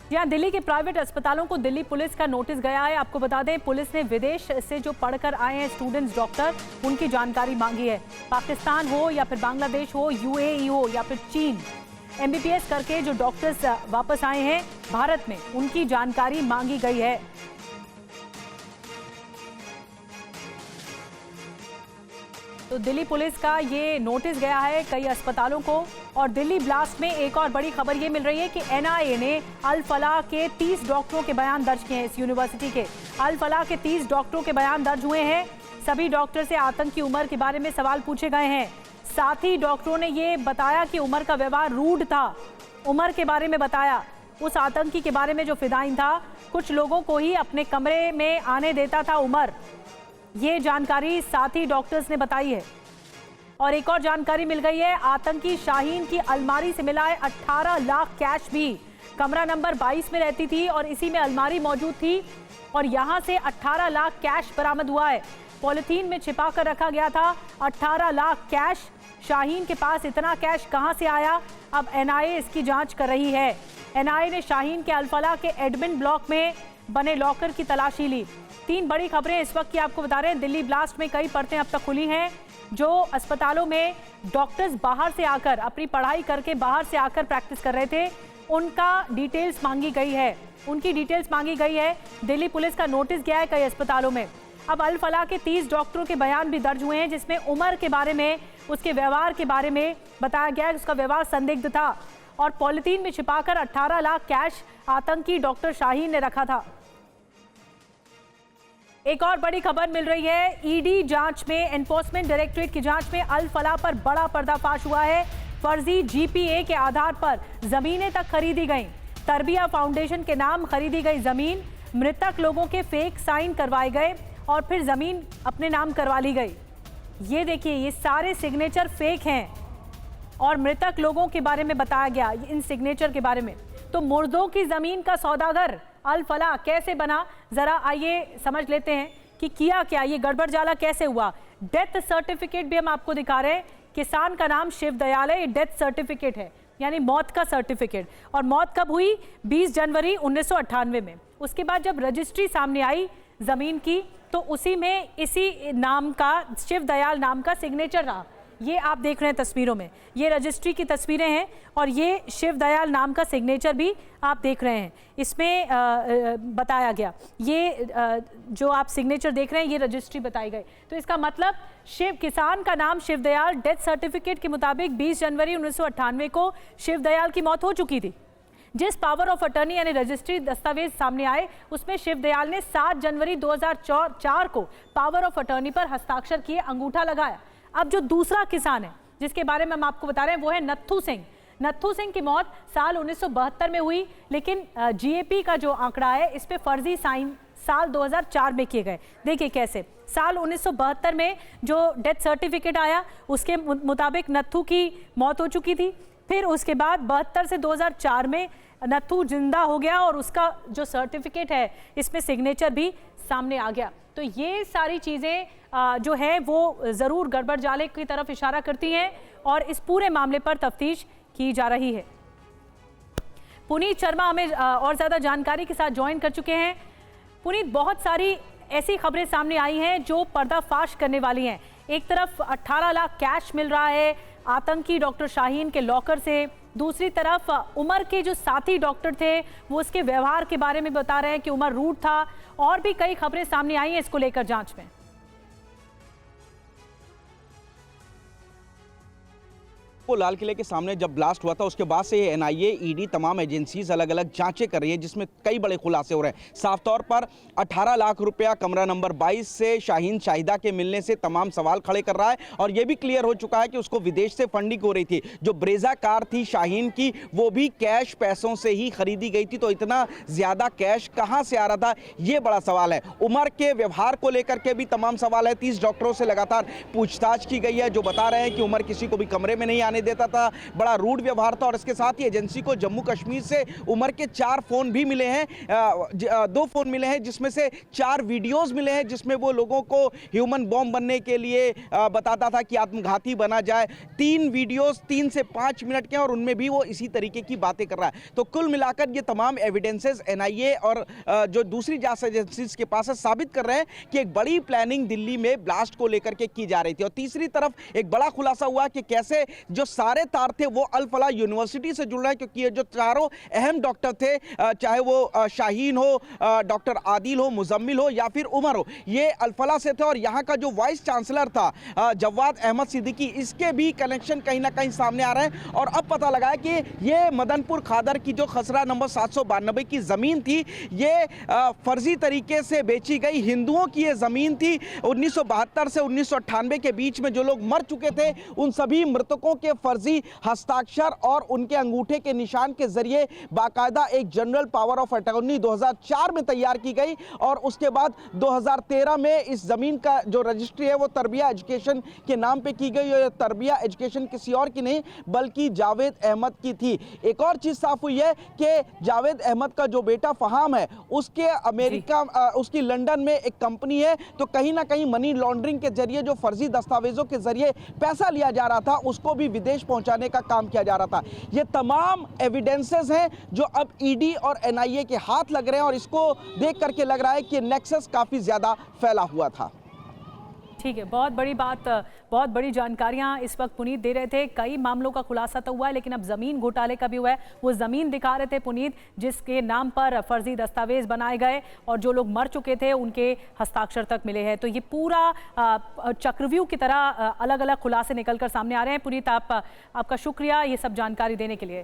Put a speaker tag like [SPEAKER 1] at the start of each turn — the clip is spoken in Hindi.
[SPEAKER 1] जी हाँ, दिल्ली के प्राइवेट अस्पतालों को दिल्ली पुलिस का नोटिस गया है। आपको बता दें, पुलिस ने विदेश से जो पढ़कर आए हैं स्टूडेंट्स डॉक्टर, उनकी जानकारी मांगी है। पाकिस्तान हो या फिर बांग्लादेश हो, यूएई हो या फिर चीन, एमबीबीएस करके जो डॉक्टर्स वापस आए हैं भारत में, उनकी जानकारी मांगी गई है। तो दिल्ली पुलिस का ये नोटिस गया है कई अस्पतालों को। और दिल्ली ब्लास्ट में एक और बड़ी खबर ये मिल रही है कि एनआईए ने अल फलाह के 30 डॉक्टरों के बयान दर्ज किए हैं। इस यूनिवर्सिटी के अल फलाह के 30 डॉक्टरों के बयान दर्ज हुए हैं। सभी डॉक्टर से आतंकी उमर के बारे में सवाल पूछे गए हैं। साथ ही डॉक्टरों ने ये बताया कि उमर का व्यवहार रूड था। उमर के बारे में बताया, उस आतंकी के बारे में जो फिदाइन था, कुछ लोगों को ही अपने कमरे में आने देता था उमर। ये जानकारी साथी डॉक्टर्स ने बताई है। और एक और जानकारी मिल गई है, आतंकी शाहीन की अलमारी से मिला है 18 लाख कैश भी। कमरा नंबर 22 में रहती थी और इसी में अलमारी मौजूद थी और यहां से 18 लाख कैश बरामद हुआ है। पॉलिथीन में छिपा कर रखा गया था 18 लाख कैश। शाहीन के पास इतना कैश कहां से आया, अब एनआईए इसकी जांच कर रही है। एनआईए ने शाहीन के अल फलाह के एडमिन ब्लॉक में बने लॉकर की तलाशी ली। 3 बड़ी खबरें इस वक्त की आपको बता रहे हैं। दिल्ली ब्लास्ट में कई परतें अब तक खुली हैं। जो अस्पतालों में डॉक्टर्स बाहर से आकर अपनी पढ़ाई करके बाहर से आकर प्रैक्टिस कर रहे थे, उनका डिटेल्स मांगी गई है। उनकी डिटेल्स मांगी गई है। दिल्ली पुलिस का नोटिस गया है कई अस्पतालों में। अब अल फलाह के 30 डॉक्टरों के बयान भी दर्ज हुए हैं, जिसमें उमर के बारे में, उसके व्यवहार के बारे में बताया गया है कि उसका व्यवहार संदिग्ध था और पॉलिथीन में छिपाकर 18 लाख कैश आतंकी डॉक्टर शाहीन ने रखा था। एक और बड़ी खबर मिल रही है, ईडी जांच में, एनफोर्समेंट डायरेक्टरेट की जांच में अल फलाह पर बड़ा पर्दाफाश हुआ है। फर्जी जीपीए के आधार पर जमीनें तक खरीदी गईं। तरबिया फाउंडेशन के नाम खरीदी गई जमीन, मृतक लोगों के फेक साइन करवाए गए और फिर जमीन अपने नाम करवा ली गई। ये देखिए, ये सारे सिग्नेचर फेक हैं और मृतक लोगों के बारे में बताया गया इन सिग्नेचर के बारे में। तो मुर्दों की जमीन का सौदागर अल फलाह कैसे बना, जरा आइए समझ लेते हैं कि किया क्या, ये गड़बड़ जाला कैसे हुआ। डेथ सर्टिफिकेट भी हम आपको दिखा रहे हैं। किसान का नाम शिव दयाल है, ये डेथ सर्टिफिकेट है, यानी मौत का सर्टिफिकेट। और मौत कब हुई? 20 जनवरी 1998 में। उसके बाद जब रजिस्ट्री सामने आई जमीन की, तो उसी में इसी नाम का, शिव दयाल नाम का सिग्नेचर रहा। ये आप देख रहे हैं तस्वीरों में, ये रजिस्ट्री की तस्वीरें हैं और ये शिव दयाल नाम का सिग्नेचर भी आप देख रहे हैं। इसमें बताया गया, ये जो आप सिग्नेचर देख रहे हैं, ये रजिस्ट्री बताई गई। तो इसका मतलब किसान का नाम शिव दयाल, डेथ सर्टिफिकेट के मुताबिक 20 जनवरी 1998 को शिव दयाल की मौत हो चुकी थी। जिस पावर ऑफ अटर्नी यानी रजिस्ट्री दस्तावेज सामने आए, उसमें शिव दयाल ने 7 जनवरी 2004 को पावर ऑफ अटर्नी पर हस्ताक्षर किए, अंगूठा लगाया। अब जो दूसरा किसान है जिसके बारे में हम आपको बता रहे हैं, वो है नत्थू सिंह। नत्थू सिंह की मौत साल 1972 में हुई, लेकिन जीएपी का जो आंकड़ा है, इस पे फर्जी साइन साल 2004 में किए गए। देखिए कैसे, साल 1972 में जो डेथ सर्टिफिकेट आया, उसके मुताबिक नत्थू की मौत हो चुकी थी। फिर उसके बाद 72 से 2004 में नत्थू जिंदा हो गया और उसका जो सर्टिफिकेट है, इसमें सिग्नेचर भी सामने आ गया। तो ये सारी चीज़ें जो है वो ज़रूर गड़बड़ जाले की तरफ इशारा करती हैं और इस पूरे मामले पर तफ्तीश की जा रही है। पुनीत शर्मा हमें और ज़्यादा जानकारी के साथ ज्वाइन कर चुके हैं। पुनीत, बहुत सारी ऐसी खबरें सामने आई हैं जो पर्दाफाश करने वाली हैं। एक तरफ 18 लाख कैश मिल रहा है आतंकी डॉक्टर शाहीन के लॉकर से, दूसरी तरफ उमर के जो साथी डॉक्टर थे वो उसके व्यवहार के बारे में बता रहे हैं कि उमर रूड था। और भी कई खबरें सामने आई हैं इसको लेकर जांच में।
[SPEAKER 2] को लाल किले के सामने जब ब्लास्ट हुआ था, उसके बाद से एनआईए, ईडी, तमाम एजेंसीज अलग अलग जांचें कर रही हैं, जिसमें कई बड़े खुलासे हो रहे हैं। साफ तौर पर 18 लाख रुपया कमरा नंबर 22 से शाहीन शाहिदा के मिलने से तमाम सवाल खड़े कर रहा है और यह भी क्लियर हो चुका है कि उसको विदेश से फंडिंग हो रही थी। जो ब्रेजा कार थी शाहीन की, वो भी कैश पैसों से ही खरीदी गई थी। तो इतना ज्यादा कैश कहां से आ रहा था, ये बड़ा सवाल है। उमर के व्यवहार को लेकर के भी तमाम सवाल है। 30 डॉक्टरों से लगातार पूछताछ की गई है, जो बता रहे हैं कि उमर किसी को भी कमरे में नहीं आने नहीं देता था, बड़ा रूड व्यवहार था। और इसके साथ ही एजेंसी को जम्मू कश्मीर से उमर के 4 फोन भी मिले हैं, 2 फोन मिले हैं, जिसमें से 4 वीडियोस मिले हैं जिसमें वो लोगों को ह्यूमन बॉम्ब बनने के लिए बताता था कि आत्मघाती बना जाए। 3 वीडियोस 3 से 5 मिनट के, और उनमें भी वो इसी तरीके की बातें कर रहा है। तो कुल मिलाकर ये तमाम एविडेंसेस एनआईए और जो दूसरी जांच एजेंसीज के पास है, साबित कर रहे हैं कि एक बड़ी प्लानिंग दिल्ली में ब्लास्ट को लेकर के की जा रही थी। और तीसरी तरफ एक बड़ा खुलासा हुआ कि कैसे जो सारे तार थे वो अल फलाह यूनिवर्सिटी से जुड़ रहे हैं, क्योंकि ये जो चारों अहम डॉक्टर थे, चाहे वो शाहीन हो, डॉक्टर आदिल हो, मुजम्मिल हो या फिर उमर हो, ये अल फलाह से थे। और यहाँ का जो वाइस चांसलर था जवाद अहमद सिद्दीकी, इसके भी कनेक्शन कहीं ना कहीं सामने आ रहे हैं। और अब पता लगा है कि ये मदनपुर खादर की जो खसरा नंबर 792 की जमीन थी, ये फर्जी तरीके से बेची गई। हिंदुओं की ये जमीन थी। 1972 से 1998 के बीच में जो लोग मर चुके थे, उन सभी मृतकों के फर्जी हस्ताक्षर और उनके अंगूठे के निशान के जरिए बाकायदा एक जनरल पावर ऑफ अटॉर्नी 2004 में तैयार की गई। और उसके बाद 2013 में इस जमीन का जो रजिस्ट्री है वो तरबिया एजुकेशन के नाम पे की गई। और तरबिया एजुकेशन किसी और की नहीं बल्कि जावेद अहमद की थी। एक और चीज साफ हुई है कि जावेद अहमद का जो बेटा फहाम है, उसके अमेरिका, उसकी लंदन में एक कंपनी है। तो कहीं ना कहीं मनी लॉन्ड्रिंग के जरिए जो फर्जी दस्तावेजों के जरिए पैसा लिया जा रहा था, उसको भी विदेश पहुंचाने का काम किया जा रहा था। ये तमाम एविडेंसेस हैं जो अब ईडी और एनआईए के हाथ लग रहे हैं, और इसको देख करके लग रहा है कि नेक्सस काफी ज्यादा फैला हुआ था।
[SPEAKER 1] ठीक है, बहुत बड़ी बात, बहुत बड़ी जानकारियां इस वक्त पुनीत दे रहे थे। कई मामलों का खुलासा तो हुआ है, लेकिन अब जमीन घोटाले का भी हुआ है। वो जमीन दिखा रहे थे पुनीत, जिसके नाम पर फर्जी दस्तावेज बनाए गए और जो लोग मर चुके थे उनके हस्ताक्षर तक मिले हैं। तो ये पूरा चक्रव्यूह की तरह अलग अलग खुलासे निकलकर सामने आ रहे हैं। पुनीत, आपका शुक्रिया ये सब जानकारी देने के लिए।